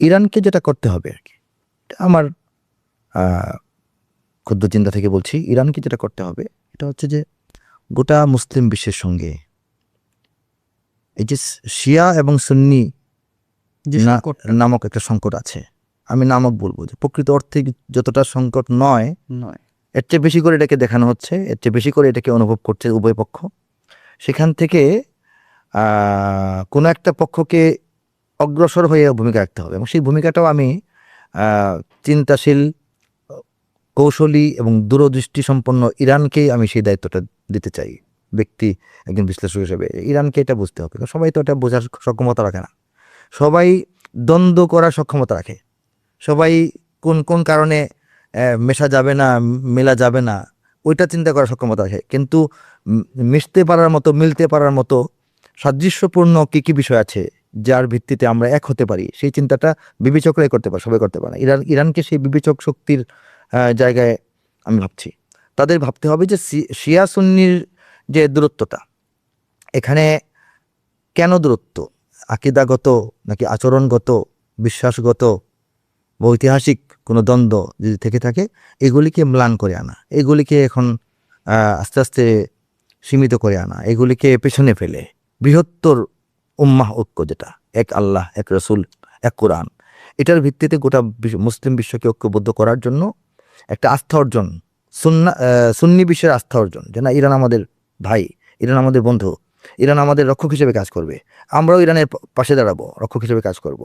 ইরানকে যেটা করতে হবে আর কি, আমার ক্ষুদ্র চিন্তা থেকে বলছি, ইরানকে যেটা করতে হবে এটা হচ্ছে যে গোটা মুসলিম বিশ্বের সঙ্গে এই যে শিয়া এবং সুন্নি নামক একটা সংকট আছে, আমি নামক বলবো যে প্রকৃত অর্থে যতটা সংকট নয়, এর চেয়ে বেশি করে এটাকে দেখানো হচ্ছে, এর চেয়ে বেশি করে এটাকে অনুভব করছে উভয় পক্ষ। সেখান থেকে কোনো একটা পক্ষকে অগ্রসর হয়ে ভূমিকা রাখতে হবে, এবং সেই ভূমিকাটাও আমি চিন্তাশীল, কৌশলী এবং দূরদৃষ্টি সম্পন্ন ইরানকেই আমি সেই দায়িত্বটা দিতে চাই ব্যক্তি, একজন বিশ্লেষক হিসেবে। ইরানকে এটা বুঝতে হবে, সবাই তো এটা বোঝার সক্ষমতা রাখে না, সবাই দ্বন্দ্ব করার সক্ষমতা রাখে, সবাই কোন কোন কারণে মেশা যাবে না, মেলা যাবে না, ওইটা চিন্তা করার সক্ষমতা রাখে। কিন্তু মিশতে পারার মতো, মিলতে পারার মতো সাদৃশ্যপূর্ণ কী কী বিষয় আছে যার ভিত্তিতে আমরা এক হতে পারি, সেই চিন্তাটা বিবেচকরাই করতে পারে, সবাই করতে পারে না। ইরানকে সেই বিবেচক শক্তির জায়গায় আমি ভাবছি। তাদের ভাবতে হবে যে শিয়া সুন্নির যে দূরত্বটা, এখানে কেন দূরত্ব, আকিদাগত নাকি আচরণগত, বিশ্বাসগত বা ঐতিহাসিক কোনো দ্বন্দ্ব যদি থেকে থাকে, এগুলিকে ম্লান করে আনা, এগুলিকে এখন আস্তে আস্তে সীমিত করে আনা, এগুলিকে পেছনে ফেলে বৃহত্তর উম্মাহ ঐক্য, যেটা এক আল্লাহ, এক রসুল, এক কোরআন, এটার ভিত্তিতে গোটা মুসলিম বিশ্বকে ঐক্যবদ্ধ করার জন্য একটা আস্থা অর্জন, সুন্নি বিশ্বের আস্থা অর্জন, যে না, ইরান আমাদের ভাই, ইরান আমাদের বন্ধু, ইরান আমাদের রক্ষক হিসেবে কাজ করবে, আমরাও ইরানের পাশে দাঁড়াবো, রক্ষক হিসেবে কাজ করব।